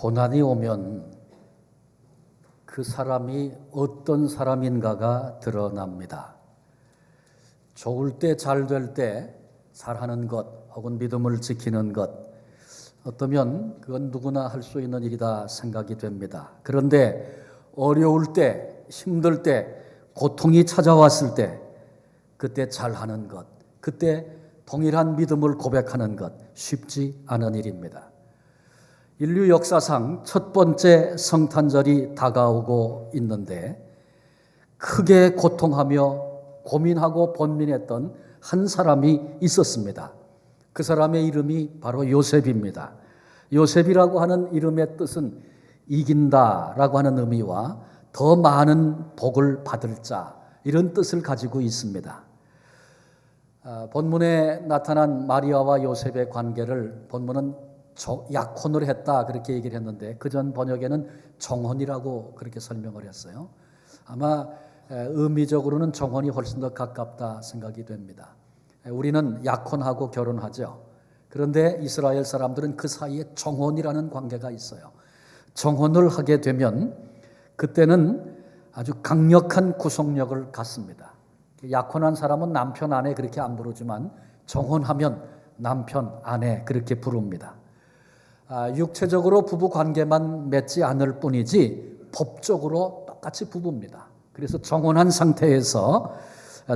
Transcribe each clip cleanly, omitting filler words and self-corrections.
고난이 오면 그 사람이 어떤 사람인가가 드러납니다. 좋을 때, 잘 될 때 잘하는 것 혹은 믿음을 지키는 것, 어떠면 그건 누구나 할 수 있는 일이다 생각이 됩니다. 그런데 어려울 때, 힘들 때, 고통이 찾아왔을 때 그때 잘하는 것, 그때 동일한 믿음을 고백하는 것 쉽지 않은 일입니다. 인류 역사상 첫 번째 성탄절이 다가오고 있는데 크게 고통하며 고민하고 번민했던 한 사람이 있었습니다. 그 사람의 이름이 바로 요셉입니다. 요셉이라고 하는 이름의 뜻은 이긴다라고 하는 의미와 더 많은 복을 받을 자, 이런 뜻을 가지고 있습니다. 본문에 나타난 마리아와 요셉의 관계를 본문은 약혼을 했다 그렇게 얘기를 했는데 그전 번역에는 정혼이라고 그렇게 설명을 했어요. 아마 의미적으로는 정혼이 훨씬 더 가깝다 생각이 됩니다. 우리는 약혼하고 결혼하죠. 그런데 이스라엘 사람들은 그 사이에 정혼이라는 관계가 있어요. 정혼을 하게 되면 그때는 아주 강력한 구속력을 갖습니다. 약혼한 사람은 남편, 아내 그렇게 안 부르지만 정혼하면 남편, 아내 그렇게 부릅니다. 육체적으로 부부 관계만 맺지 않을 뿐이지 법적으로 똑같이 부부입니다. 그래서 정혼한 상태에서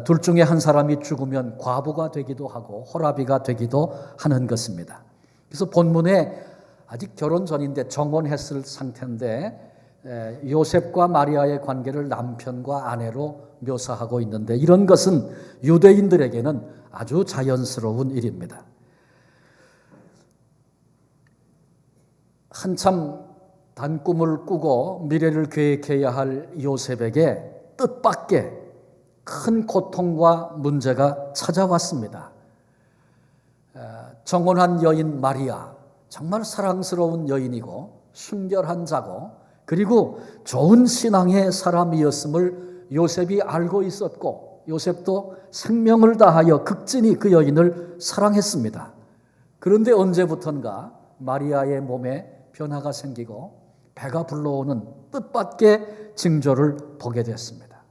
둘 중에 한 사람이 죽으면 과부가 되기도 하고 호라비가 되기도 하는 것입니다. 그래서 본문에 아직 결혼 전인데 정혼했을 상태인데 요셉과 마리아의 관계를 남편과 아내로 묘사하고 있는데 이런 것은 유대인들에게는 아주 자연스러운 일입니다. 한참 단꿈을 꾸고 미래를 계획해야 할 요셉에게 뜻밖의 큰 고통과 문제가 찾아왔습니다. 정혼한 여인 마리아, 정말 사랑스러운 여인이고 순결한 자고 그리고 좋은 신앙의 사람이었음을 요셉이 알고 있었고 요셉도 생명을 다하여 극진히 그 여인을 사랑했습니다. 그런데 언제부턴가 마리아의 몸에 변화가 생기고 배가 불러오는 뜻밖의 징조를 보게 됐습니다.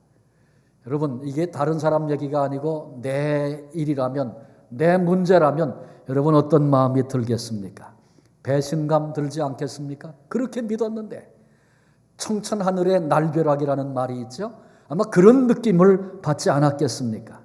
여러분, 이게 다른 사람 얘기가 아니고 내 일이라면, 내 문제라면 여러분 어떤 마음이 들겠습니까? 배신감 들지 않겠습니까? 그렇게 믿었는데 청천하늘의 날벼락이라는 말이 있죠. 아마 그런 느낌을 받지 않았겠습니까?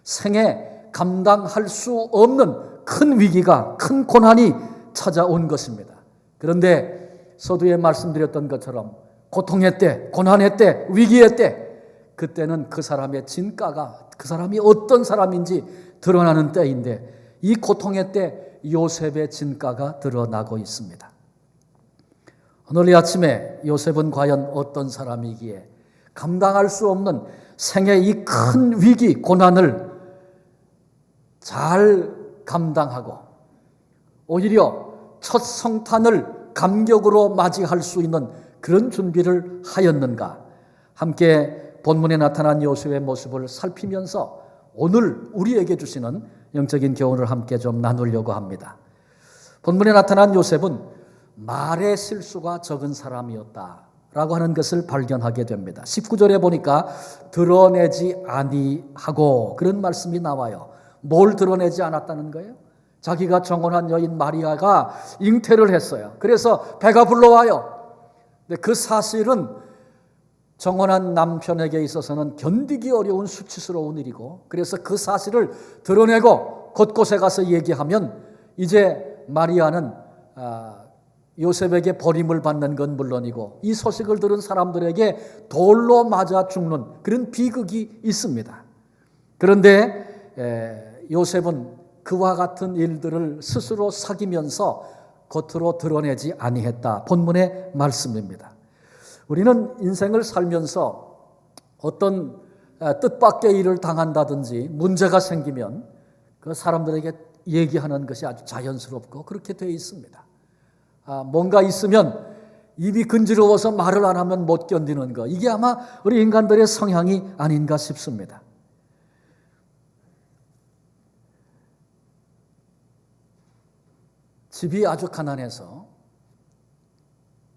생에 감당할 수 없는 큰 위기가, 큰 고난이 찾아온 것입니다. 그런데 서두에 말씀드렸던 것처럼 고통의 때, 고난의 때, 위기의 때 그때는 그 사람의 진가가 그 사람이 어떤 사람인지 드러나는 때인데 이 고통의 때 요셉의 진가가 드러나고 있습니다. 오늘 이 아침에 요셉은 과연 어떤 사람이기에 감당할 수 없는 생의 이 큰 위기, 고난을 잘 감당하고 오히려 첫 성탄을 감격으로 맞이할 수 있는 그런 준비를 하였는가? 함께 본문에 나타난 요셉의 모습을 살피면서 오늘 우리에게 주시는 영적인 교훈을 함께 좀 나누려고 합니다. 본문에 나타난 요셉은 말의 실수가 적은 사람이었다라고 하는 것을 발견하게 됩니다. 19절에 보니까 드러내지 아니하고 그런 말씀이 나와요. 뭘 드러내지 않았다는 거예요? 자기가 정혼한 여인 마리아가 잉태를 했어요. 그래서 배가 불러와요. 근데 그 사실은 정혼한 남편에게 있어서는 견디기 어려운 수치스러운 일이고 그래서 그 사실을 드러내고 곳곳에 가서 얘기하면 이제 마리아는 요셉에게 버림을 받는 건 물론이고 이 소식을 들은 사람들에게 돌로 맞아 죽는 그런 비극이 있습니다. 그런데 요셉은 그와 같은 일들을 스스로 사귀면서 겉으로 드러내지 아니했다. 본문의 말씀입니다. 우리는 인생을 살면서 어떤 뜻밖의 일을 당한다든지 문제가 생기면 그 사람들에게 얘기하는 것이 아주 자연스럽고 그렇게 되어 있습니다. 뭔가 있으면 입이 근지러워서 말을 안 하면 못 견디는 것, 이게 아마 우리 인간들의 성향이 아닌가 싶습니다. 집이 아주 가난해서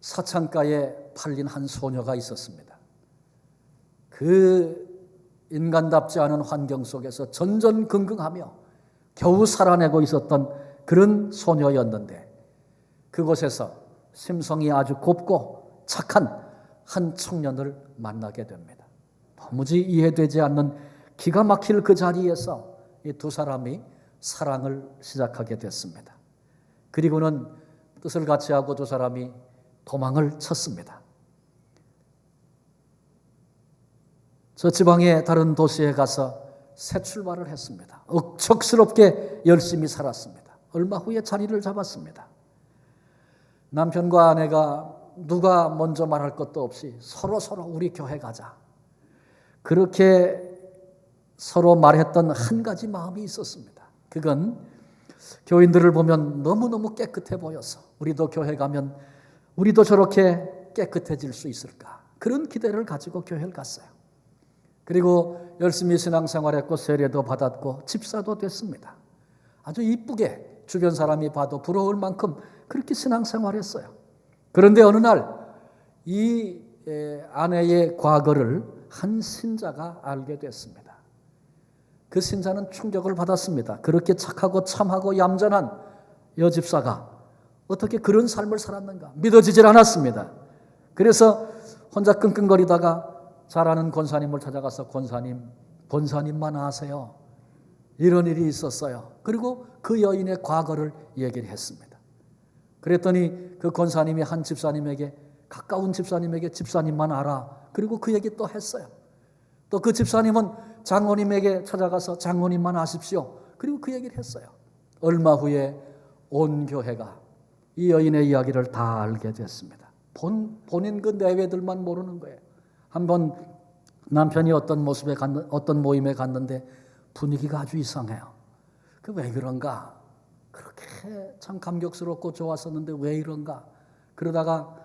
사창가에 팔린 한 소녀가 있었습니다. 그 인간답지 않은 환경 속에서 전전긍긍하며 겨우 살아내고 있었던 그런 소녀였는데, 그곳에서 심성이 아주 곱고 착한 한 청년을 만나게 됩니다. 도무지 이해되지 않는 기가 막힐 그 자리에서 이 두 사람이 사랑을 시작하게 됐습니다. 그리고는 뜻을 같이 하고 두 사람이 도망을 쳤습니다. 저 지방의 다른 도시에 가서 새 출발을 했습니다. 억척스럽게 열심히 살았습니다. 얼마 후에 자리를 잡았습니다. 남편과 아내가 누가 먼저 말할 것도 없이 서로 우리 교회 가자, 그렇게 서로 말했던 한 가지 마음이 있었습니다. 그건 교인들을 보면 너무너무 깨끗해 보여서 우리도 교회 가면 우리도 저렇게 깨끗해질 수 있을까, 그런 기대를 가지고 교회를 갔어요. 그리고 열심히 신앙생활했고 세례도 받았고 집사도 됐습니다. 아주 이쁘게 주변 사람이 봐도 부러울 만큼 그렇게 신앙생활했어요. 그런데 어느 날 이 아내의 과거를 한 신자가 알게 됐습니다. 그 신자는 충격을 받았습니다. 그렇게 착하고 참하고 얌전한 여집사가 어떻게 그런 삶을 살았는가 믿어지질 않았습니다. 그래서 혼자 끙끙거리다가 잘 아는 권사님을 찾아가서 권사님만 아세요, 이런 일이 있었어요. 그리고 그 여인의 과거를 얘기를 했습니다. 그랬더니 그 권사님이 한 집사님에게, 가까운 집사님에게 집사님만 알아, 그리고 그 얘기 또 했어요. 또 그 집사님은 장로님에게 찾아가서 장로님만 아십시오, 그리고 그 얘기를 했어요. 얼마 후에 온 교회가 이 여인의 이야기를 다 알게 됐습니다. 본인 그 내외들만 모르는 거예요. 한번 남편이 어떤 모임에 갔는데 분위기가 아주 이상해요. 그 왜 그런가? 그렇게 참 감격스럽고 좋았었는데 왜 이런가? 그러다가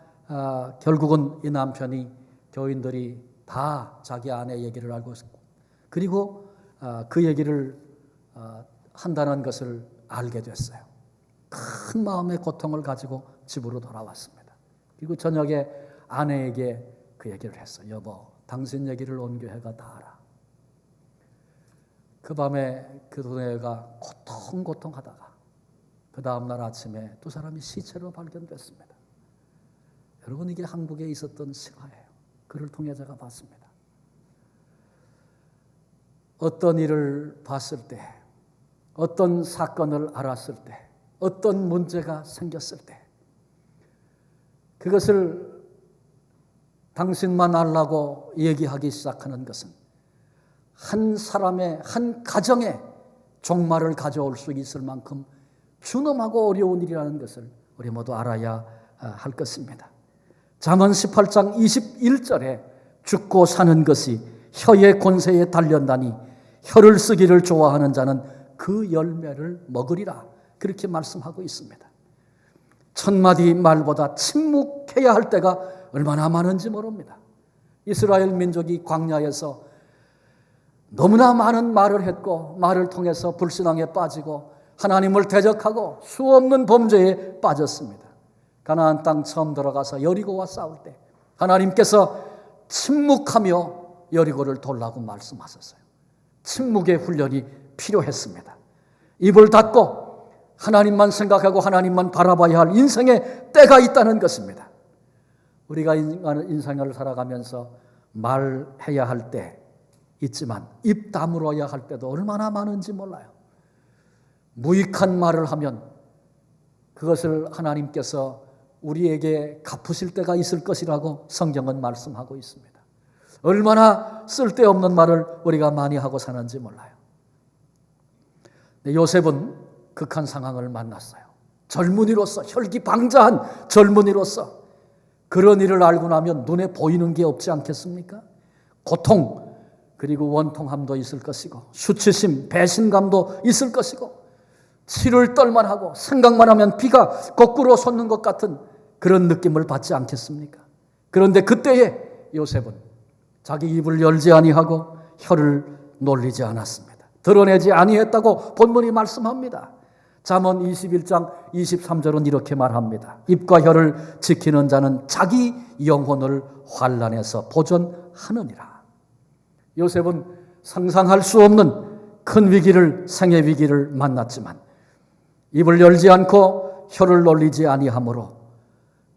결국은 이 남편이 교인들이 다 자기 아내 얘기를 알고 있었고, 그리고 그 얘기를 한다는 것을 알게 됐어요. 큰 마음의 고통을 가지고 집으로 돌아왔습니다. 그리고 저녁에 아내에게 그 얘기를 했어요. 여보, 당신 얘기를 온 교회가 다 알아. 그 밤에 그 도네가 고통하다가 그 다음날 아침에 두 사람이 시체로 발견됐습니다. 여러분, 이게 한국에 있었던 실화예요. 그를 통해 제가 봤습니다. 어떤 일을 봤을 때, 어떤 사건을 알았을 때, 어떤 문제가 생겼을 때, 그것을 당신만 알라고 얘기하기 시작하는 것은 한 사람의, 한 가정의 종말을 가져올 수 있을 만큼 준엄하고 어려운 일이라는 것을 우리 모두 알아야 할 것입니다. 잠언 18장 21절에 죽고 사는 것이 혀의 권세에 달렸다니 혀를 쓰기를 좋아하는 자는 그 열매를 먹으리라, 그렇게 말씀하고 있습니다. 천마디 말보다 침묵해야 할 때가 얼마나 많은지 모릅니다. 이스라엘 민족이 광야에서 너무나 많은 말을 했고, 말을 통해서 불신앙에 빠지고 하나님을 대적하고 수없는 범죄에 빠졌습니다. 가나안 땅 처음 들어가서 여리고와 싸울 때 하나님께서 침묵하며 여리고를 돌라고 말씀하셨어요. 침묵의 훈련이 필요했습니다. 입을 닫고 하나님만 생각하고 하나님만 바라봐야 할 인생의 때가 있다는 것입니다. 우리가 인생을 살아가면서 말해야 할 때 있지만 입 다물어야 할 때도 얼마나 많은지 몰라요. 무익한 말을 하면 그것을 하나님께서 우리에게 갚으실 때가 있을 것이라고 성경은 말씀하고 있습니다. 얼마나 쓸데없는 말을 우리가 많이 하고 사는지 몰라요. 요셉은 극한 상황을 만났어요. 젊은이로서, 혈기방자한 젊은이로서 그런 일을 알고 나면 눈에 보이는 게 없지 않겠습니까? 고통, 그리고 원통함도 있을 것이고 수치심, 배신감도 있을 것이고 치를 떨만 하고 생각만 하면 피가 거꾸로 솟는 것 같은 그런 느낌을 받지 않겠습니까? 그런데 그때에 요셉은 자기 입을 열지 아니하고 혀를 놀리지 않았습니다. 드러내지 아니했다고 본문이 말씀합니다. 잠언 21장 23절은 이렇게 말합니다. 입과 혀를 지키는 자는 자기 영혼을 환난에서 보존하느니라. 요셉은 상상할 수 없는 큰 위기를, 생의 위기를 만났지만 입을 열지 않고 혀를 놀리지 아니하므로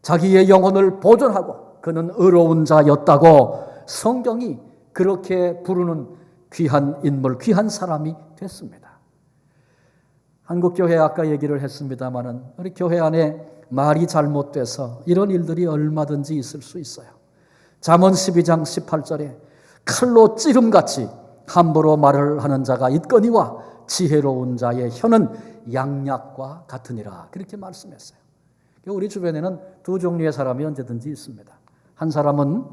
자기의 영혼을 보존하고 그는 의로운 자였다고 성경이 그렇게 부르는 귀한 인물, 귀한 사람이 됐습니다. 한국교회 아까 얘기를 했습니다마는 우리 교회 안에 말이 잘못돼서 이런 일들이 얼마든지 있을 수 있어요. 잠언 12장 18절에 칼로 찌름같이 함부로 말을 하는 자가 있거니와 지혜로운 자의 혀는 양약과 같으니라. 그렇게 말씀했어요. 우리 주변에는 두 종류의 사람이 언제든지 있습니다. 한 사람은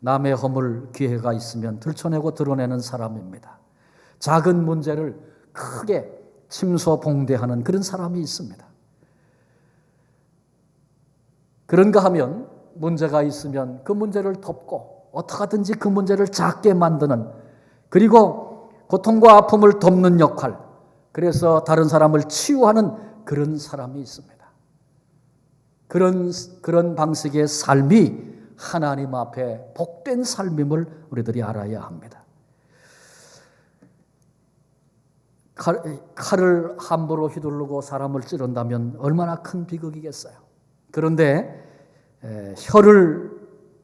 남의 허물, 기회가 있으면 들춰내고 드러내는 사람입니다. 작은 문제를 크게 침소봉대하는 그런 사람이 있습니다. 그런가 하면 문제가 있으면 그 문제를 덮고 어떻게든지 그 문제를 작게 만드는, 그리고 고통과 아픔을 덮는 역할, 그래서 다른 사람을 치유하는 그런 사람이 있습니다. 그런 방식의 삶이 하나님 앞에 복된 삶임을 우리들이 알아야 합니다. 칼을 함부로 휘두르고 사람을 찌른다면 얼마나 큰 비극이겠어요. 그런데 혀를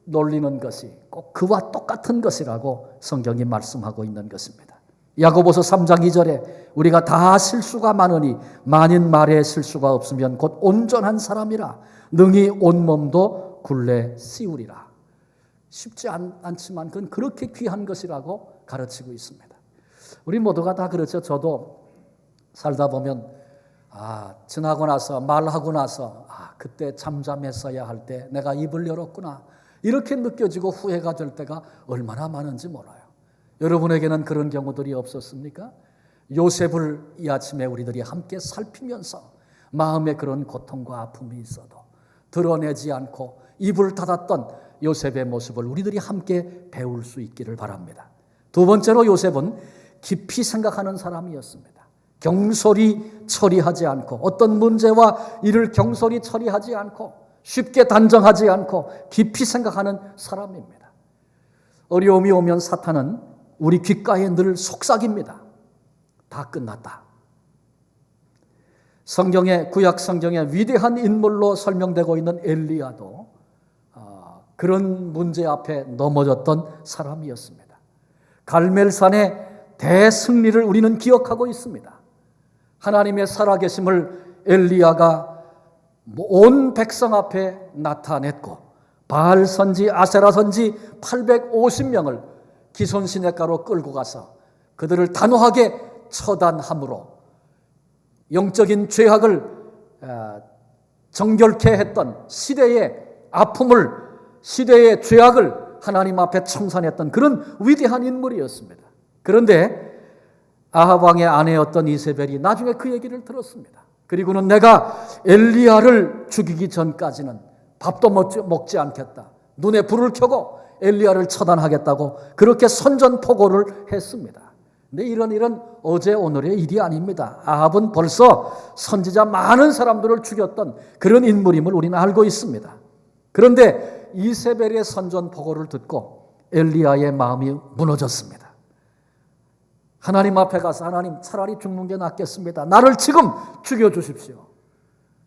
놀리는 것이 꼭 그와 똑같은 것이라고 성경이 말씀하고 있는 것입니다. 야고보서 3장 2절에 우리가 다 실수가 많으니 만인 말에 실수가 없으면 곧 온전한 사람이라 능히 온몸도 굴레 씌우리라. 쉽지 않지만 그건 그렇게 귀한 것이라고 가르치고 있습니다. 우리 모두가 다 그렇죠. 저도 살다 보면 지나고 나서, 말하고 나서 그때 잠잠했어야 할 때 내가 입을 열었구나, 이렇게 느껴지고 후회가 될 때가 얼마나 많은지 몰라요. 여러분에게는 그런 경우들이 없었습니까? 요셉을 이 아침에 우리들이 함께 살피면서 마음에 그런 고통과 아픔이 있어도 드러내지 않고 입을 닫았던 요셉의 모습을 우리들이 함께 배울 수 있기를 바랍니다. 두 번째로 요셉은 깊이 생각하는 사람이었습니다. 경솔히 처리하지 않고, 어떤 문제와 일을 경솔히 처리하지 않고 쉽게 단정하지 않고 깊이 생각하는 사람입니다. 어려움이 오면 사탄은 우리 귓가에 늘 속삭입니다. 다 끝났다. 구약 성경의 위대한 인물로 설명되고 있는 엘리야도 그런 문제 앞에 넘어졌던 사람이었습니다. 갈멜산의 대승리를 우리는 기억하고 있습니다. 하나님의 살아계심을 엘리야가 온 백성 앞에 나타냈고, 바알 선지, 아세라 선지 850명을 기손시냇가로 끌고 가서 그들을 단호하게 처단함으로 영적인 죄악을 정결케 했던, 시대의 아픔을, 시대의 죄악을 하나님 앞에 청산했던 그런 위대한 인물이었습니다. 그런데 아합 왕의 아내였던 이세벨이 나중에 그 얘기를 들었습니다. 그리고는 내가 엘리야를 죽이기 전까지는 밥도 먹지 않겠다, 눈에 불을 켜고 엘리야를 처단하겠다고 그렇게 선전포고를 했습니다. 근데 이런 일은 어제 오늘의 일이 아닙니다. 아합은 벌써 선지자 많은 사람들을 죽였던 그런 인물임을 우리는 알고 있습니다. 그런데 이세벨의 선전포고를 듣고 엘리야의 마음이 무너졌습니다. 하나님 앞에 가서, 하나님, 차라리 죽는 게 낫겠습니다, 나를 지금 죽여주십시오.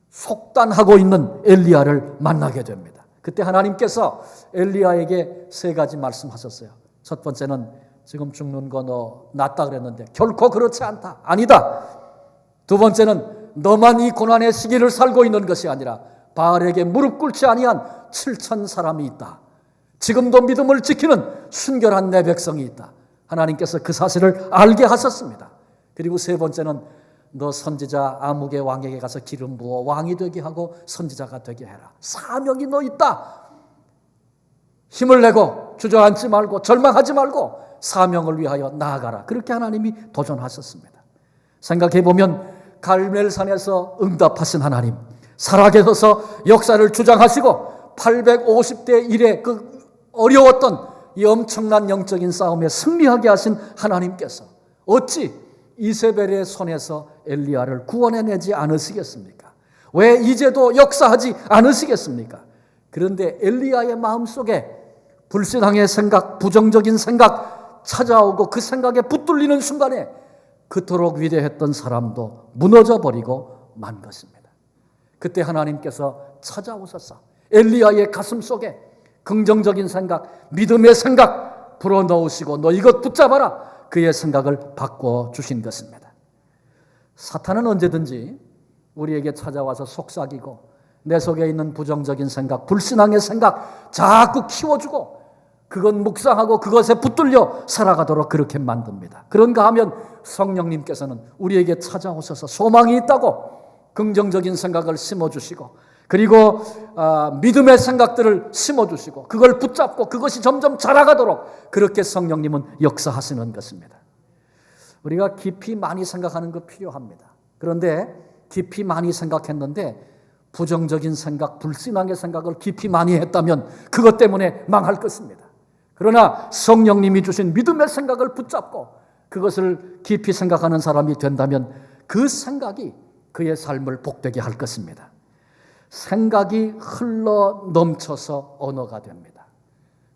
속단하고 있는 엘리야를 만나게 됩니다. 그때 하나님께서 엘리야에게 세 가지 말씀하셨어요. 첫 번째는 지금 죽는 거 너 낫다 그랬는데 결코 그렇지 않다, 아니다. 두 번째는 너만 이 고난의 시기를 살고 있는 것이 아니라 바알에게 무릎 꿇지 아니한 7천 사람이 있다. 지금도 믿음을 지키는 순결한 내 백성이 있다. 하나님께서 그 사실을 알게 하셨습니다. 그리고 세 번째는 너 선지자 아묵의 왕에게 가서 기름 부어 왕이 되게 하고 선지자가 되게 해라. 사명이 너 있다. 힘을 내고 주저앉지 말고 절망하지 말고 사명을 위하여 나아가라. 그렇게 하나님이 도전하셨습니다. 생각해보면 갈멜산에서 응답하신 하나님, 살아계셔서 역사를 주장하시고 850대 1의 그 어려웠던 이 엄청난 영적인 싸움에 승리하게 하신 하나님께서 어찌 이세벨의 손에서 엘리야를 구원해내지 않으시겠습니까? 왜 이제도 역사하지 않으시겠습니까? 그런데 엘리야의 마음속에 불신앙의 생각, 부정적인 생각 찾아오고 그 생각에 붙들리는 순간에 그토록 위대했던 사람도 무너져버리고 만 것입니다. 그때 하나님께서 찾아오셔서 엘리야의 가슴 속에 긍정적인 생각, 믿음의 생각 불어넣으시고 너 이것 붙잡아라. 그의 생각을 바꿔주신 것입니다. 사탄은 언제든지 우리에게 찾아와서 속삭이고 내 속에 있는 부정적인 생각, 불신앙의 생각 자꾸 키워주고 그건 묵상하고 그것에 붙들려 살아가도록 그렇게 만듭니다. 그런가 하면 성령님께서는 우리에게 찾아오셔서 소망이 있다고 긍정적인 생각을 심어주시고 그리고 믿음의 생각들을 심어주시고 그걸 붙잡고 그것이 점점 자라가도록 그렇게 성령님은 역사하시는 것입니다. 우리가 깊이 많이 생각하는 것 필요합니다. 그런데 깊이 많이 생각했는데 부정적인 생각, 불신앙의 생각을 깊이 많이 했다면 그것 때문에 망할 것입니다. 그러나 성령님이 주신 믿음의 생각을 붙잡고 그것을 깊이 생각하는 사람이 된다면 그 생각이 그의 삶을 복되게 할 것입니다. 생각이 흘러 넘쳐서 언어가 됩니다.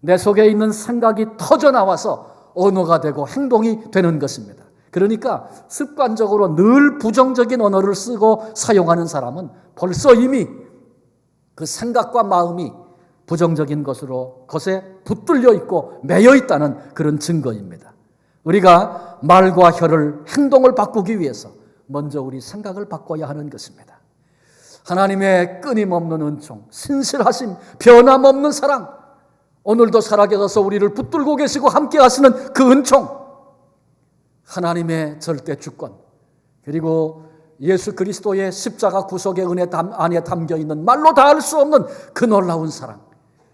내 속에 있는 생각이 터져나와서 언어가 되고 행동이 되는 것입니다. 그러니까 습관적으로 늘 부정적인 언어를 쓰고 사용하는 사람은 벌써 이미 그 생각과 마음이 부정적인 것에 붙들려 있고 매여 있다는 그런 증거입니다. 우리가 말과 혀를 행동을 바꾸기 위해서 먼저 우리 생각을 바꿔야 하는 것입니다. 하나님의 끊임없는 은총, 신실하심, 변함없는 사랑, 오늘도 살아계셔서 우리를 붙들고 계시고 함께 하시는 그 은총, 하나님의 절대 주권, 그리고 예수 그리스도의 십자가 구속의 은혜 안에 담겨있는 말로 다 할 수 없는 그 놀라운 사랑,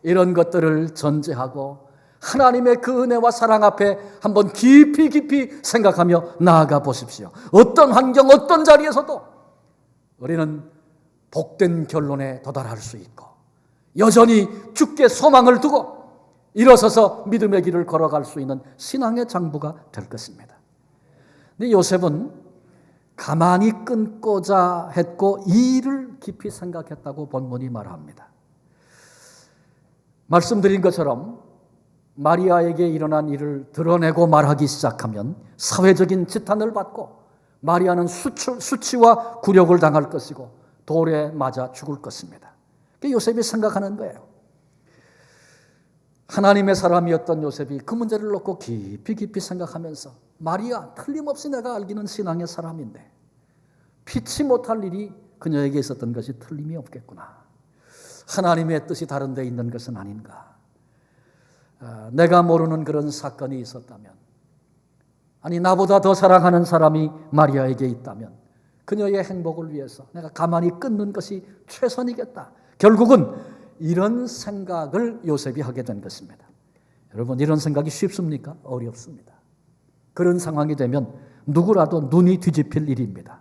이런 것들을 전제하고 하나님의 그 은혜와 사랑 앞에 한번 깊이 생각하며 나아가 보십시오. 어떤 환경, 어떤 자리에서도 우리는 복된 결론에 도달할 수 있고 여전히 주께 소망을 두고 일어서서 믿음의 길을 걸어갈 수 있는 신앙의 장부가 될 것입니다. 근데 요셉은 가만히 끊고자 했고 이 일을 깊이 생각했다고 본문이 말합니다. 말씀드린 것처럼 마리아에게 일어난 일을 드러내고 말하기 시작하면 사회적인 지탄을 받고 마리아는 수치와 굴욕을 당할 것이고 돌에 맞아 죽을 것입니다. 요셉이 생각하는 거예요. 하나님의 사람이었던 요셉이 그 문제를 놓고 깊이 생각하면서 마리아, 틀림없이 내가 알기는 신앙의 사람인데 피치 못할 일이 그녀에게 있었던 것이 틀림이 없겠구나. 하나님의 뜻이 다른 데 있는 것은 아닌가. 내가 모르는 그런 사건이 있었다면, 아니 나보다 더 사랑하는 사람이 마리아에게 있다면 그녀의 행복을 위해서 내가 가만히 끊는 것이 최선이겠다. 결국은 이런 생각을 요셉이 하게 된 것입니다. 여러분, 이런 생각이 쉽습니까? 어렵습니다. 그런 상황이 되면 누구라도 눈이 뒤집힐 일입니다.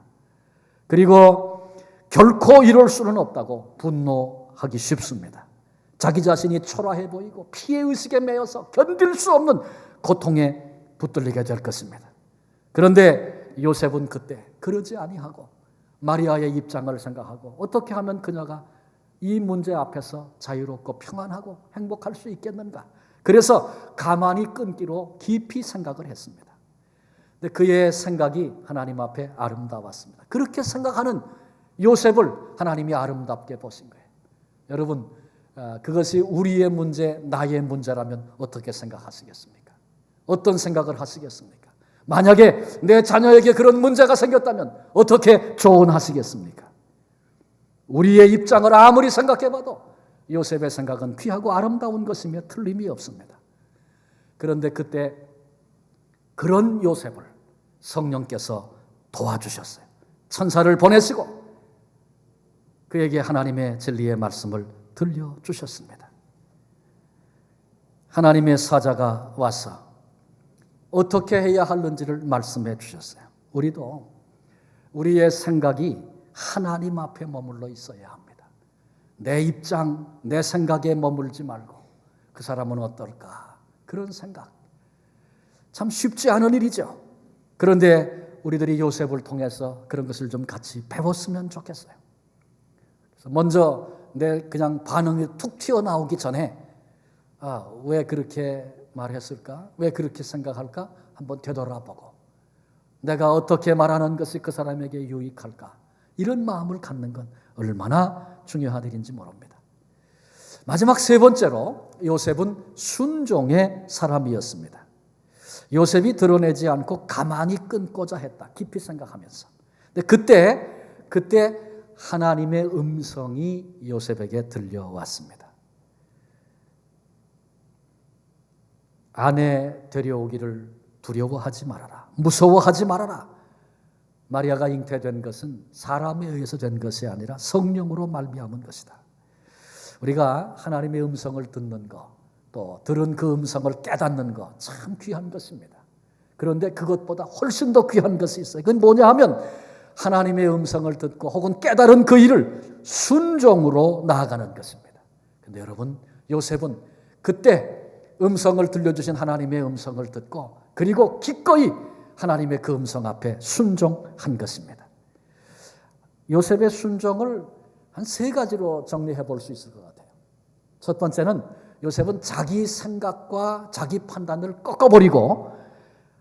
그리고 결코 이룰 수는 없다고 분노하기 쉽습니다. 자기 자신이 초라해 보이고 피해의식에 매여서 견딜 수 없는 고통에 붙들리게 될 것입니다. 그런데 요셉은 그때 그러지 아니하고 마리아의 입장을 생각하고 어떻게 하면 그녀가 이 문제 앞에서 자유롭고 평안하고 행복할 수 있겠는가. 그래서 가만히 끊기로 깊이 생각을 했습니다. 근데 그의 생각이 하나님 앞에 아름다웠습니다. 그렇게 생각하는 요셉을 하나님이 아름답게 보신 거예요. 여러분, 그것이 우리의 문제, 나의 문제라면 어떻게 생각하시겠습니까? 어떤 생각을 하시겠습니까? 만약에 내 자녀에게 그런 문제가 생겼다면 어떻게 조언하시겠습니까? 우리의 입장을 아무리 생각해봐도 요셉의 생각은 귀하고 아름다운 것이며 틀림이 없습니다. 그런데 그때 그런 요셉을 성령께서 도와주셨어요. 천사를 보내시고 그에게 하나님의 진리의 말씀을 들려주셨습니다. 하나님의 사자가 와서 어떻게 해야 하는지를 말씀해 주셨어요. 우리도 우리의 생각이 하나님 앞에 머물러 있어야 합니다. 내 입장, 내 생각에 머물지 말고 그 사람은 어떨까? 그런 생각. 참 쉽지 않은 일이죠. 그런데 우리들이 요셉을 통해서 그런 것을 좀 같이 배웠으면 좋겠어요. 그래서 먼저 내 그냥 반응이 툭 튀어나오기 전에 왜 그렇게 말했을까? 왜 그렇게 생각할까? 한번 되돌아보고 내가 어떻게 말하는 것이 그 사람에게 유익할까? 이런 마음을 갖는 건 얼마나 중요한 일인지 모릅니다. 마지막 세 번째로 요셉은 순종의 사람이었습니다. 요셉이 드러내지 않고 가만히 끊고자 했다. 깊이 생각하면서. 근데 그때 하나님의 음성이 요셉에게 들려왔습니다. 아내 데려오기를 두려워하지 말아라. 무서워하지 말아라. 마리아가 잉태된 것은 사람에 의해서 된 것이 아니라 성령으로 말미암은 것이다. 우리가 하나님의 음성을 듣는 것, 또 들은 그 음성을 깨닫는 것 참 귀한 것입니다. 그런데 그것보다 훨씬 더 귀한 것이 있어요. 그건 뭐냐 하면 하나님의 음성을 듣고 혹은 깨달은 그 일을 순종으로 나아가는 것입니다. 그런데 여러분, 요셉은 그때 음성을 들려주신 하나님의 음성을 듣고 그리고 기꺼이 하나님의 그 음성 앞에 순종한 것입니다. 요셉의 순종을 한 세 가지로 정리해 볼 수 있을 것 같아요. 첫 번째는 요셉은 자기 생각과 자기 판단을 꺾어버리고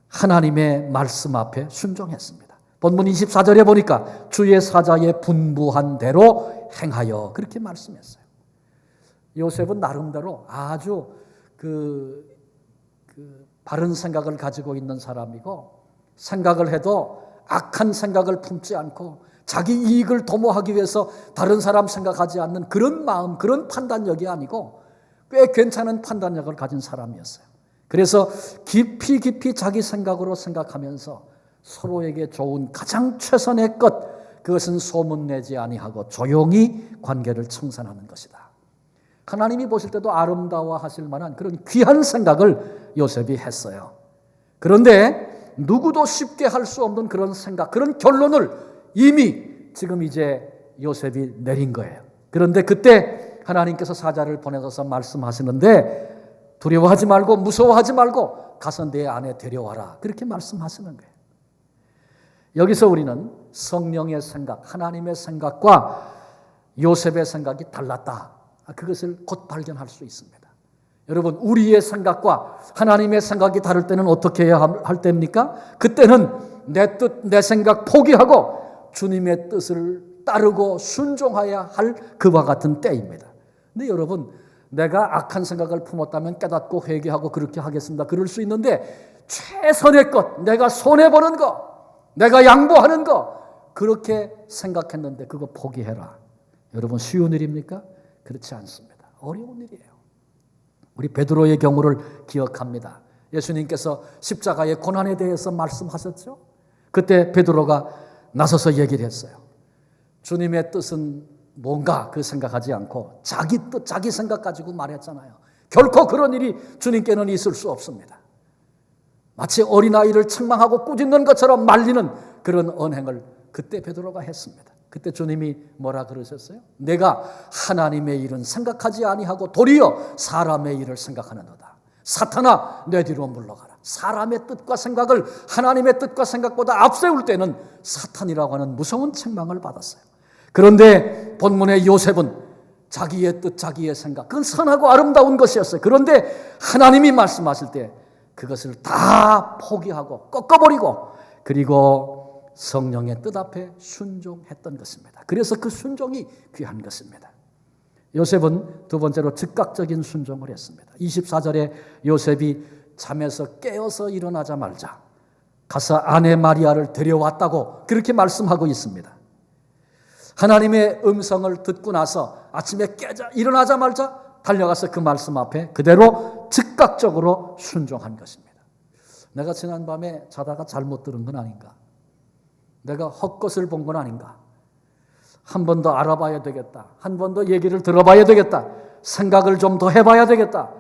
하나님의 말씀 앞에 순종했습니다. 본문 24절에 보니까 주의 사자의 분부한 대로 행하여 그렇게 말씀했어요. 요셉은 나름대로 아주 바른 생각을 가지고 있는 사람이고 생각을 해도 악한 생각을 품지 않고 자기 이익을 도모하기 위해서 다른 사람 생각하지 않는 그런 마음, 그런 판단력이 아니고 꽤 괜찮은 판단력을 가진 사람이었어요. 그래서 깊이 자기 생각으로 생각하면서 서로에게 좋은 가장 최선의 것, 그것은 소문내지 아니하고 조용히 관계를 청산하는 것이다. 하나님이 보실 때도 아름다워하실 만한 그런 귀한 생각을 요셉이 했어요. 그런데 누구도 쉽게 할 수 없는 그런 생각, 그런 결론을 이미 지금 이제 요셉이 내린 거예요. 그런데 그때 하나님께서 사자를 보내셔서 말씀하시는데 두려워하지 말고 무서워하지 말고 가서 내 아내 데려와라. 그렇게 말씀하시는 거예요. 여기서 우리는 성령의 생각, 하나님의 생각과 요셉의 생각이 달랐다. 그것을 곧 발견할 수 있습니다. 여러분, 우리의 생각과 하나님의 생각이 다를 때는 어떻게 해야 할 때입니까? 그때는 내 뜻, 내 생각 포기하고 주님의 뜻을 따르고 순종해야 할 그와 같은 때입니다. 근데 여러분, 내가 악한 생각을 품었다면 깨닫고 회개하고 그렇게 하겠습니다. 그럴 수 있는데 최선의 것, 내가 손해보는 것, 내가 양보하는 것, 그렇게 생각했는데 그거 포기해라. 여러분, 쉬운 일입니까? 그렇지 않습니다. 어려운 일이에요. 우리 베드로의 경우를 기억합니다. 예수님께서 십자가의 고난에 대해서 말씀하셨죠. 그때 베드로가 나서서 얘기를 했어요. 주님의 뜻은 뭔가 그 생각하지 않고 자기 뜻, 자기 생각 가지고 말했잖아요. 결코 그런 일이 주님께는 있을 수 없습니다. 마치 어린아이를 책망하고 꾸짖는 것처럼 말리는 그런 언행을 그때 베드로가 했습니다. 그때 주님이 뭐라 그러셨어요? 내가 하나님의 일은 생각하지 아니하고 도리어 사람의 일을 생각하는도다. 사탄아, 내 뒤로 물러가라. 사람의 뜻과 생각을 하나님의 뜻과 생각보다 앞세울 때는 사탄이라고 하는 무서운 책망을 받았어요. 그런데 본문의 요셉은 자기의 뜻, 자기의 생각, 그건 선하고 아름다운 것이었어요. 그런데 하나님이 말씀하실 때 그것을 다 포기하고 꺾어버리고 그리고 성령의 뜻 앞에 순종했던 것입니다. 그래서 그 순종이 귀한 것입니다. 요셉은 두 번째로 즉각적인 순종을 했습니다. 24절에 요셉이 잠에서 깨어서 일어나자마자 가서 아내 마리아를 데려왔다고 그렇게 말씀하고 있습니다. 하나님의 음성을 듣고 나서 아침에 일어나자마자 달려가서 그 말씀 앞에 그대로 즉각적으로 순종한 것입니다. 내가 지난밤에 자다가 잘못 들은 건 아닌가? 내가 헛것을 본 건 아닌가? 한 번 더 알아봐야 되겠다. 한 번 더 얘기를 들어봐야 되겠다. 생각을 좀 더 해봐야 되겠다.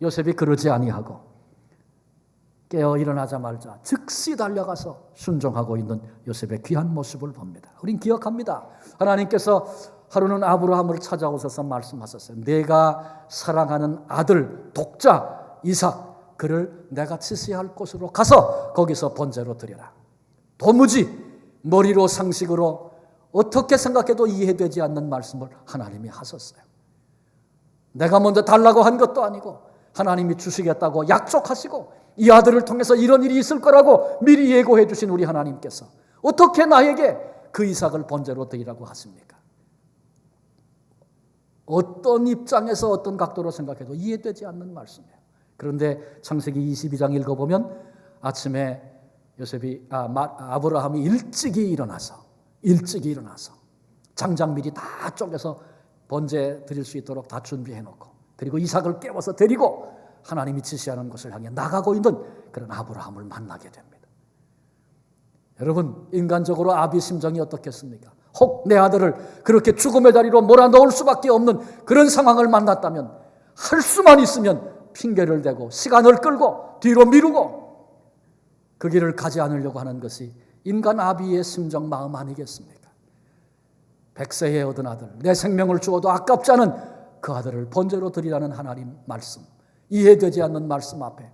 요셉이 그러지 아니하고 깨어 일어나자마자 즉시 달려가서 순종하고 있는 요셉의 귀한 모습을 봅니다. 우린 기억합니다. 하나님께서 하루는 아브라함을 찾아오셔서 말씀하셨어요. 내가 사랑하는 아들 독자 이삭, 그를 내가 지시할 곳으로 가서 거기서 번제로 드려라. 도무지 머리로 상식으로 어떻게 생각해도 이해되지 않는 말씀을 하나님이 하셨어요. 내가 먼저 달라고 한 것도 아니고 하나님이 주시겠다고 약속하시고 이 아들을 통해서 이런 일이 있을 거라고 미리 예고해 주신 우리 하나님께서 어떻게 나에게 그 이삭을 번제로 드리라고 하십니까? 어떤 입장에서 어떤 각도로 생각해도 이해되지 않는 말씀이에요. 그런데 창세기 22장 읽어보면 아침에 아브라함이 일찍이 일어나서 장작 미리 다 쪼개서 번제 드릴 수 있도록 다 준비해 놓고 그리고 이삭을 깨워서 데리고 하나님이 지시하는 곳을 향해 나가고 있는 그런 아브라함을 만나게 됩니다. 여러분, 인간적으로 아비 심정이 어떻겠습니까? 혹 내 아들을 그렇게 죽음의 다리로 몰아넣을 수밖에 없는 그런 상황을 만났다면 할 수만 있으면 핑계를 대고 시간을 끌고 뒤로 미루고 그 길을 가지 않으려고 하는 것이 인간 아비의 심정 마음 아니겠습니까? 100세에 얻은 아들, 내 생명을 주어도 아깝지 않은 그 아들을 번제로 드리라는 하나님 말씀, 이해되지 않는 말씀 앞에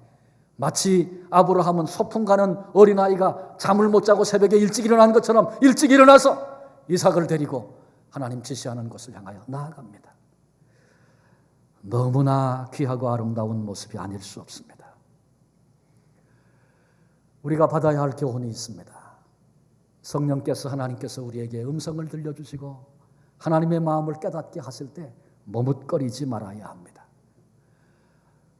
마치 아브라함은 소풍 가는 어린아이가 잠을 못 자고 새벽에 일찍 일어난 것처럼 일찍 일어나서 이삭을 데리고 하나님 지시하는 곳을 향하여 나아갑니다. 너무나 귀하고 아름다운 모습이 아닐 수 없습니다. 우리가 받아야 할 교훈이 있습니다. 성령께서 하나님께서 우리에게 음성을 들려주시고 하나님의 마음을 깨닫게 하실 때 머뭇거리지 말아야 합니다.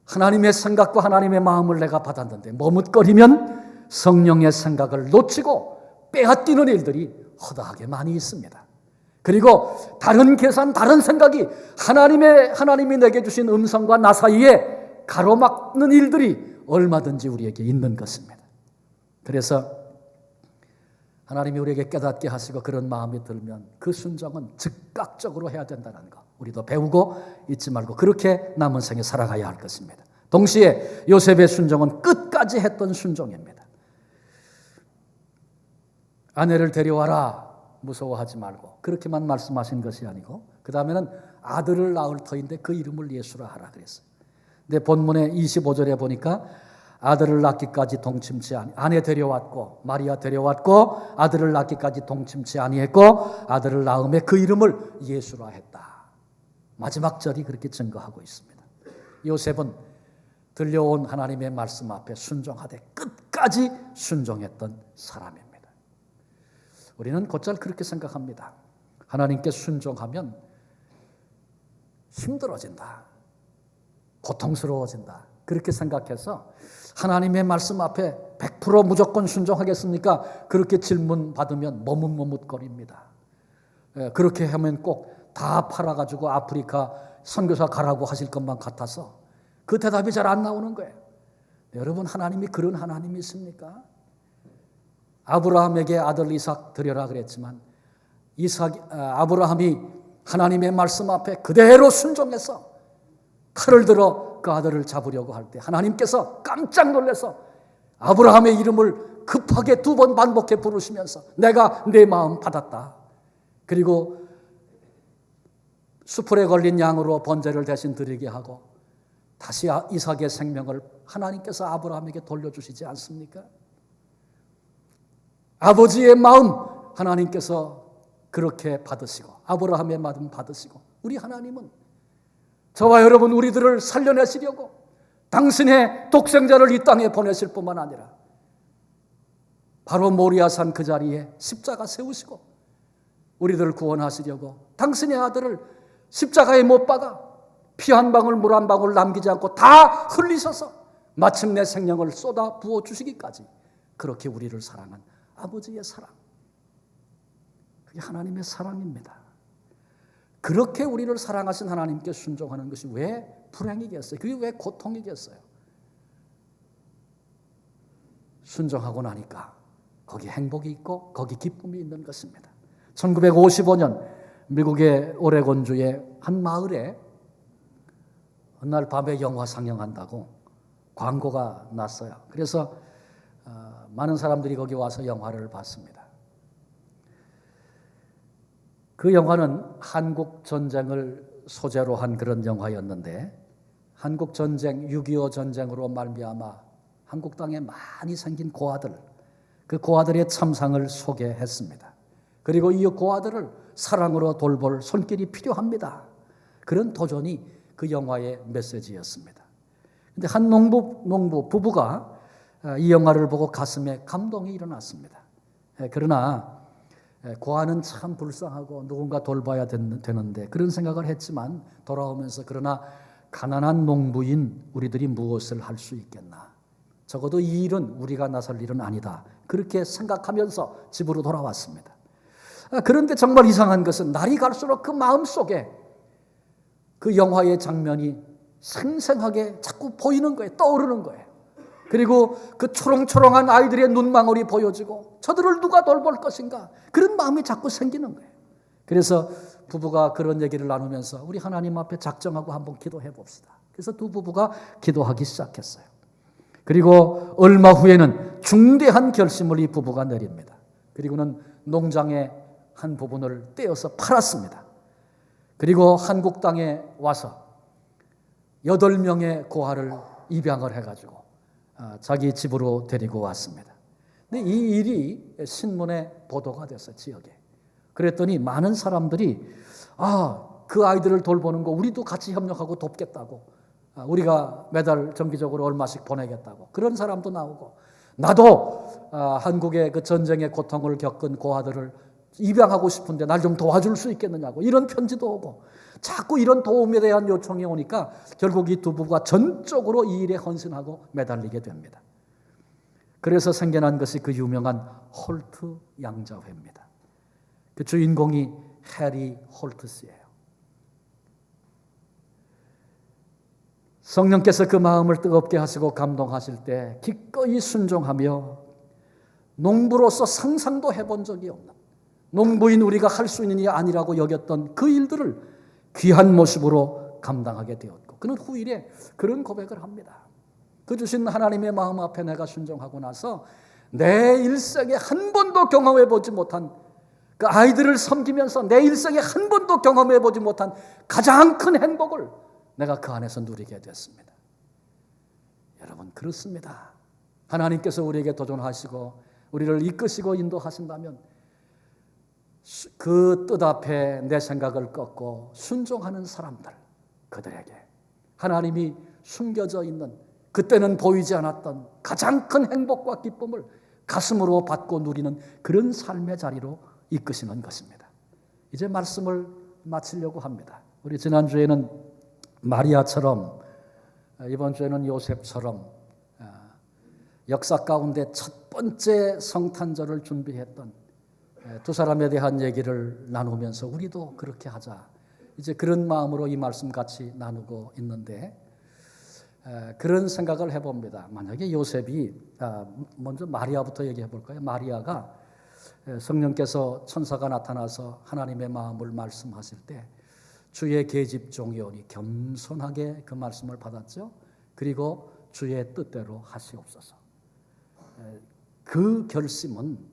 하나님의 생각과 하나님의 마음을 내가 받았는데 머뭇거리면 성령의 생각을 놓치고 빼앗기는 일들이 허다하게 많이 있습니다. 그리고 다른 계산, 다른 생각이 하나님이 내게 주신 음성과 나 사이에 가로막는 일들이 얼마든지 우리에게 있는 것입니다. 그래서 하나님이 우리에게 깨닫게 하시고 그런 마음이 들면 그 순종은 즉각적으로 해야 된다는 거 우리도 배우고 잊지 말고 그렇게 남은 생에 살아가야 할 것입니다. 동시에 요셉의 순종은 끝까지 했던 순종입니다. 아내를 데려와라 무서워하지 말고 그렇게만 말씀하신 것이 아니고 그 다음에는 아들을 낳을 터인데 그 이름을 예수라 하라 그랬어요. 근데 본문의 25절에 보니까 아들을 낳기까지 동침치 아니 아내 데려왔고 마리아 데려왔고 아들을 낳기까지 동침치 아니했고 아들을 낳음에 그 이름을 예수라 했다. 마지막 절이 그렇게 증거하고 있습니다. 요셉은 들려온 하나님의 말씀 앞에 순종하되 끝까지 순종했던 사람입니다. 우리는 곧잘 그렇게 생각합니다. 하나님께 순종하면 힘들어진다. 고통스러워진다. 그렇게 생각해서 하나님의 말씀 앞에 100% 무조건 순종하겠습니까? 그렇게 질문 받으면 머뭇머뭇거립니다. 그렇게 하면 꼭 다 팔아가지고 아프리카 선교사 가라고 하실 것만 같아서 그 대답이 잘 안 나오는 거예요. 여러분, 하나님이 그런 하나님이십니까? 아브라함에게 아들 이삭 드려라 그랬지만 아브라함이 하나님의 말씀 앞에 그대로 순종해서 칼을 들어 그 아들을 잡으려고 할 때 하나님께서 깜짝 놀라서 아브라함의 이름을 급하게 2번 반복해 부르시면서 내가 내 마음 받았다. 그리고 수풀에 걸린 양으로 번제를 대신 드리게 하고 다시 이삭의 생명을 하나님께서 아브라함에게 돌려주시지 않습니까? 아버지의 마음 하나님께서 그렇게 받으시고 아브라함의 마음 받으시고 우리 하나님은 저와 여러분 우리들을 살려내시려고 당신의 독생자를 이 땅에 보내실 뿐만 아니라 바로 모리아산 그 자리에 십자가 세우시고 우리들을 구원하시려고 당신의 아들을 십자가에 못 박아 피 한 방울 물 한 방울 남기지 않고 다 흘리셔서 마침내 생명을 쏟아 부어주시기까지 그렇게 우리를 사랑한 아버지의 사랑, 그게 하나님의 사랑입니다. 그렇게 우리를 사랑하신 하나님께 순종하는 것이 왜 불행이겠어요? 그게 왜 고통이겠어요? 순종하고 나니까 거기 행복이 있고 거기 기쁨이 있는 것입니다. 1955년 미국의 오레곤주의 한 마을에 어느 날 밤에 영화 상영한다고 광고가 났어요. 그래서 많은 사람들이 거기 와서 영화를 봤습니다. 그 영화는 한국 전쟁을 소재로 한 그런 영화였는데 한국 전쟁, 6.25 전쟁으로 말미암아 한국 땅에 많이 생긴 고아들, 그 고아들의 참상을 소개했습니다. 그리고 이 고아들을 사랑으로 돌볼 손길이 필요합니다. 그런 도전이 그 영화의 메시지였습니다. 그런데 한 농부 부부가 이 영화를 보고 가슴에 감동이 일어났습니다. 그러나 고아는 참 불쌍하고 누군가 돌봐야 되는데 그런 생각을 했지만 돌아오면서 그러나 가난한 농부인 우리들이 무엇을 할 수 있겠나. 적어도 이 일은 우리가 나설 일은 아니다. 그렇게 생각하면서 집으로 돌아왔습니다. 그런데 정말 이상한 것은 날이 갈수록 그 마음속에 그 영화의 장면이 생생하게 자꾸 보이는 거예요. 떠오르는 거예요. 그리고 그 초롱초롱한 아이들의 눈망울이 보여지고 저들을 누가 돌볼 것인가 그런 마음이 자꾸 생기는 거예요. 그래서 부부가 그런 얘기를 나누면서 우리 하나님 앞에 작정하고 한번 기도해 봅시다. 그래서 두 부부가 기도하기 시작했어요. 그리고 얼마 후에는 중대한 결심을 이 부부가 내립니다. 그리고는 농장의 한 부분을 떼어서 팔았습니다. 그리고 한국 땅에 와서 8명의 고아를 입양을 해가지고 자기 집으로 데리고 왔습니다. 근데 이 일이 신문에 보도가 됐어요, 지역에. 그랬더니 많은 사람들이 그 아이들을 돌보는 거 우리도 같이 협력하고 돕겠다고, 우리가 매달 정기적으로 얼마씩 보내겠다고 그런 사람도 나오고, 나도 한국의 그 전쟁의 고통을 겪은 고아들을 입양하고 싶은데 날 좀 도와줄 수 있겠느냐고 이런 편지도 오고, 자꾸 이런 도움에 대한 요청이 오니까 결국 이 두 부부가 전적으로 이 일에 헌신하고 매달리게 됩니다. 그래서 생겨난 것이 그 유명한 홀트 양자회입니다. 그 주인공이 해리 홀트스예요. 성령께서 그 마음을 뜨겁게 하시고 감동하실 때 기꺼이 순종하며 농부로서 상상도 해본 적이 없는, 농부인 우리가 할 수 있는 일이 아니라고 여겼던 그 일들을 귀한 모습으로 감당하게 되었고, 그는 후일에 그런 고백을 합니다. 그 주신 하나님의 마음 앞에 내가 순종하고 나서 내 일생에 한 번도 경험해보지 못한, 그 아이들을 섬기면서 내 일생에 한 번도 경험해보지 못한 가장 큰 행복을 내가 그 안에서 누리게 됐습니다. 여러분, 그렇습니다. 하나님께서 우리에게 도전하시고 우리를 이끄시고 인도하신다면 그 뜻 앞에 내 생각을 꺾고 순종하는 사람들, 그들에게 하나님이 숨겨져 있는, 그때는 보이지 않았던 가장 큰 행복과 기쁨을 가슴으로 받고 누리는 그런 삶의 자리로 이끄시는 것입니다. 이제 말씀을 마치려고 합니다. 우리 지난주에는 마리아처럼, 이번 주에는 요셉처럼 역사 가운데 첫 번째 성탄절을 준비했던 두 사람에 대한 얘기를 나누면서 우리도 그렇게 하자, 이제 그런 마음으로 이 말씀 같이 나누고 있는데, 그런 생각을 해봅니다. 만약에 요셉이, 먼저 마리아부터 얘기해 볼까요? 마리아가 성령께서 천사가 나타나서 하나님의 마음을 말씀하실 때 주의 계집 종이오니 겸손하게 그 말씀을 받았죠. 그리고 주의 뜻대로 하시옵소서. 그 결심은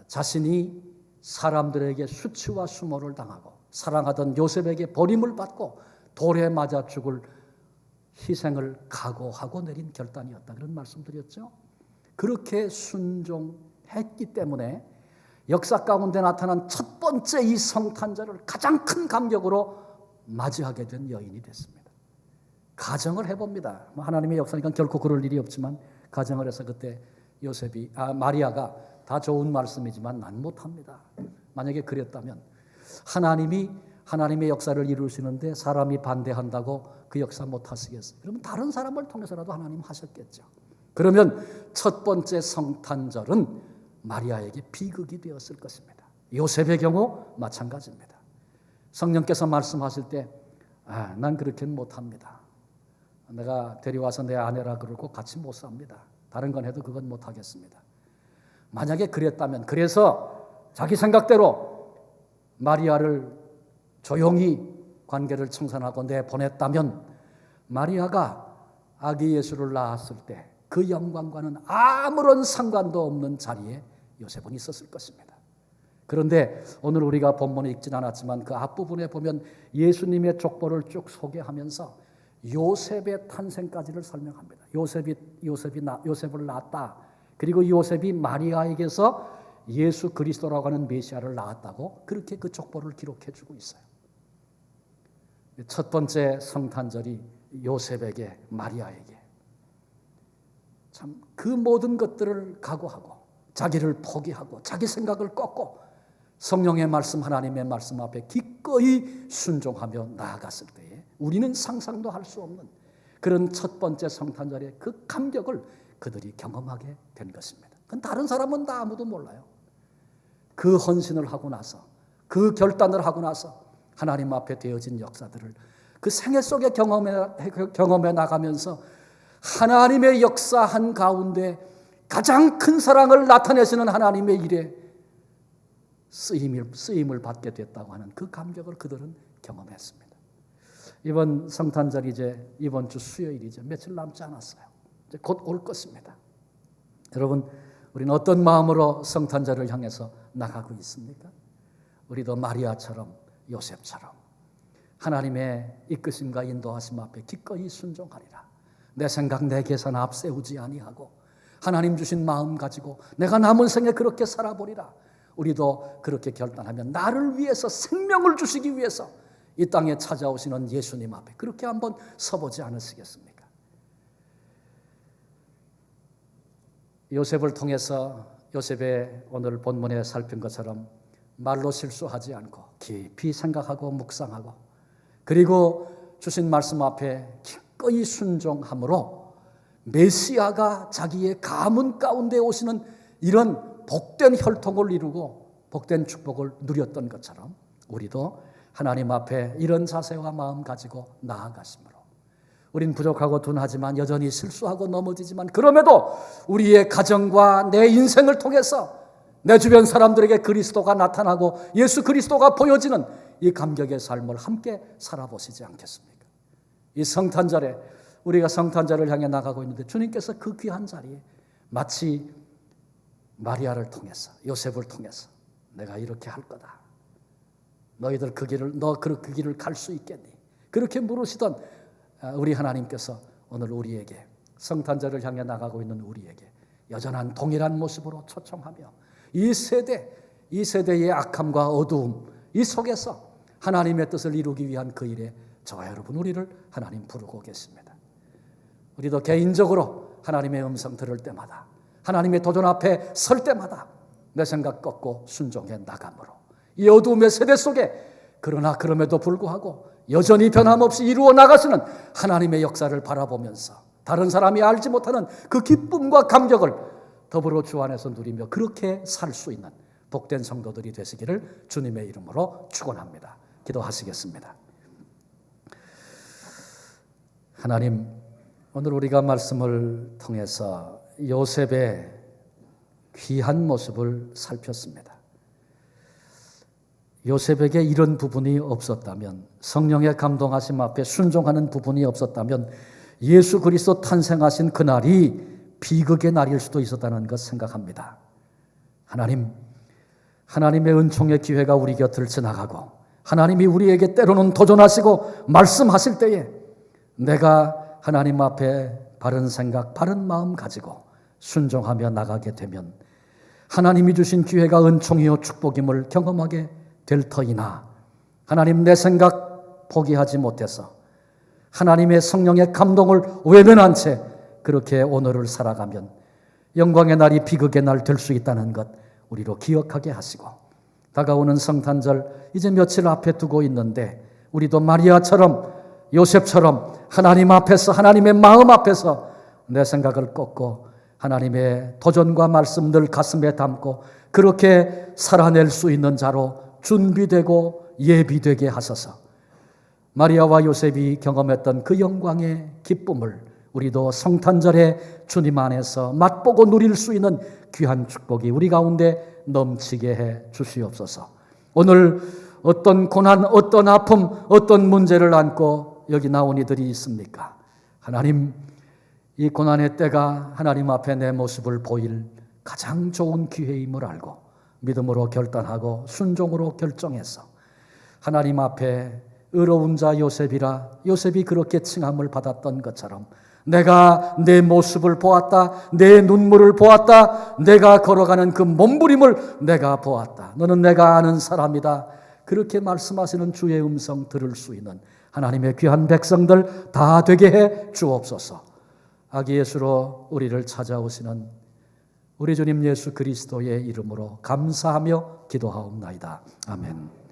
자신이 사람들에게 수치와 수모를 당하고 사랑하던 요셉에게 버림을 받고 돌에 맞아 죽을 희생을 각오하고 내린 결단이었다, 그런 말씀드렸죠. 그렇게 순종했기 때문에 역사 가운데 나타난 첫 번째 이 성탄절을 가장 큰 감격으로 맞이하게 된 여인이 됐습니다. 가정을 해봅니다. 하나님의 역사니까 결코 그럴 일이 없지만 가정을 해서 그때 마리아가 다 좋은 말씀이지만 난 못합니다. 만약에 그랬다면 하나님의 역사를 이루시는데 사람이 반대한다고 그 역사 못하시겠어요? 그러면 다른 사람을 통해서라도 하나님 하셨겠죠. 그러면 첫 번째 성탄절은 마리아에게 비극이 되었을 것입니다. 요셉의 경우 마찬가지입니다. 성령께서 말씀하실 때 난 그렇게는 못합니다. 내가 데려와서 내 아내라 그러고 같이 못 삽니다. 다른 건 해도 그건 못하겠습니다. 만약에 그랬다면, 그래서 자기 생각대로 마리아를 조용히 관계를 청산하고 내보냈다면 마리아가 아기 예수를 낳았을 때 그 영광과는 아무런 상관도 없는 자리에 요셉은 있었을 것입니다. 그런데 오늘 우리가 본문에 읽진 않았지만 그 앞부분에 보면 예수님의 족보를 쭉 소개하면서 요셉의 탄생까지를 설명합니다. 요셉을 낳았다. 그리고 요셉이 마리아에게서 예수 그리스도라고 하는 메시아를 낳았다고 그렇게 그 족보를 기록해 주고 있어요. 첫 번째 성탄절이 요셉에게, 마리아에게 참 그 모든 것들을 각오하고 자기를 포기하고 자기 생각을 꺾고 성령의 말씀, 하나님의 말씀 앞에 기꺼이 순종하며 나아갔을 때에 우리는 상상도 할 수 없는 그런 첫 번째 성탄절의 그 감격을 그들이 경험하게 된 것입니다. 그건 다른 사람은 다 아무도 몰라요. 그 헌신을 하고 나서, 그 결단을 하고 나서 하나님 앞에 되어진 역사들을 그 생애 속에 경험해 나가면서 하나님의 역사한 가운데 가장 큰 사랑을 나타내시는 하나님의 일에 쓰임을 받게 됐다고 하는 그 감격을 그들은 경험했습니다. 이번 성탄절이 이제 이번 주 수요일이죠. 며칠 남지 않았어요. 이제 곧 올 것입니다. 여러분, 우리는 어떤 마음으로 성탄절을 향해서 나가고 있습니까? 우리도 마리아처럼 요셉처럼 하나님의 이끄심과 인도하심 앞에 기꺼이 순종하리라. 내 생각 내 계산 앞세우지 아니하고 하나님 주신 마음 가지고 내가 남은 생에 그렇게 살아보리라. 우리도 그렇게 결단하면 나를 위해서 생명을 주시기 위해서 이 땅에 찾아오시는 예수님 앞에 그렇게 한번 서보지 않으시겠습니까? 요셉을 통해서 요셉의 오늘 본문에 살핀 것처럼 말로 실수하지 않고 깊이 생각하고 묵상하고 그리고 주신 말씀 앞에 기꺼이 순종함으로 메시아가 자기의 가문 가운데 오시는 이런 복된 혈통을 이루고 복된 축복을 누렸던 것처럼 우리도 하나님 앞에 이런 자세와 마음 가지고 나아가심으로 우린 부족하고 둔하지만 여전히 실수하고 넘어지지만 그럼에도 우리의 가정과 내 인생을 통해서 내 주변 사람들에게 그리스도가 나타나고 예수 그리스도가 보여지는 이 감격의 삶을 함께 살아보시지 않겠습니까? 이 성탄절에 우리가 성탄절을 향해 나가고 있는데 주님께서 그 귀한 자리에 마치 마리아를 통해서 요셉을 통해서 내가 이렇게 할 거다. 너희들 그 길을 갈 수 있겠니? 그렇게 물으시던 우리 하나님께서 오늘 우리에게 성탄절을 향해 나가고 있는 우리에게 여전한 동일한 모습으로 초청하며 이 세대의 악함과 어두움 이 속에서 하나님의 뜻을 이루기 위한 그 일에 저와 여러분 우리를 하나님 부르고 계십니다. 우리도 개인적으로 하나님의 음성 들을 때마다 하나님의 도전 앞에 설 때마다 내 생각 꺾고 순종해 나감으로 이 어두움의 세대 속에 그러나 그럼에도 불구하고 여전히 변함없이 이루어 나가시는 하나님의 역사를 바라보면서 다른 사람이 알지 못하는 그 기쁨과 감격을 더불어 주 안에서 누리며 그렇게 살 수 있는 복된 성도들이 되시기를 주님의 이름으로 축원합니다. 기도하시겠습니다. 하나님, 오늘 우리가 말씀을 통해서 요셉의 귀한 모습을 살폈습니다. 요셉에게 이런 부분이 없었다면, 성령의 감동하심 앞에 순종하는 부분이 없었다면 예수 그리스도 탄생하신 그날이 비극의 날일 수도 있었다는 것 생각합니다. 하나님, 하나님의 은총의 기회가 우리 곁을 지나가고 하나님이 우리에게 때로는 도전하시고 말씀하실 때에 내가 하나님 앞에 바른 생각, 바른 마음 가지고 순종하며 나가게 되면 하나님이 주신 기회가 은총이요 축복임을 경험하게 될 터이나 하나님 내 생각 포기하지 못해서 하나님의 성령의 감동을 외면한 채 그렇게 오늘을 살아가면 영광의 날이 비극의 날 될 수 있다는 것 우리로 기억하게 하시고 다가오는 성탄절 이제 며칠 앞에 두고 있는데 우리도 마리아처럼 요셉처럼 하나님 앞에서 하나님의 마음 앞에서 내 생각을 꺾고 하나님의 도전과 말씀 늘 가슴에 담고 그렇게 살아낼 수 있는 자로 준비되고 예비되게 하소서. 마리아와 요셉이 경험했던 그 영광의 기쁨을 우리도 성탄절에 주님 안에서 맛보고 누릴 수 있는 귀한 축복이 우리 가운데 넘치게 해 주시옵소서. 오늘 어떤 고난, 어떤 아픔, 어떤 문제를 안고 여기 나온 이들이 있습니까? 하나님, 이 고난의 때가 하나님 앞에 내 모습을 보일 가장 좋은 기회임을 알고 믿음으로 결단하고 순종으로 결정해서 하나님 앞에 의로운 자 요셉이 그렇게 칭함을 받았던 것처럼 내가 내 모습을 보았다. 내 눈물을 보았다. 내가 걸어가는 그 몸부림을 내가 보았다. 너는 내가 아는 사람이다. 그렇게 말씀하시는 주의 음성 들을 수 있는 하나님의 귀한 백성들 다 되게 해 주옵소서. 아기 예수로 우리를 찾아오시는 우리 주님 예수 그리스도의 이름으로 감사하며 기도하옵나이다. 아멘.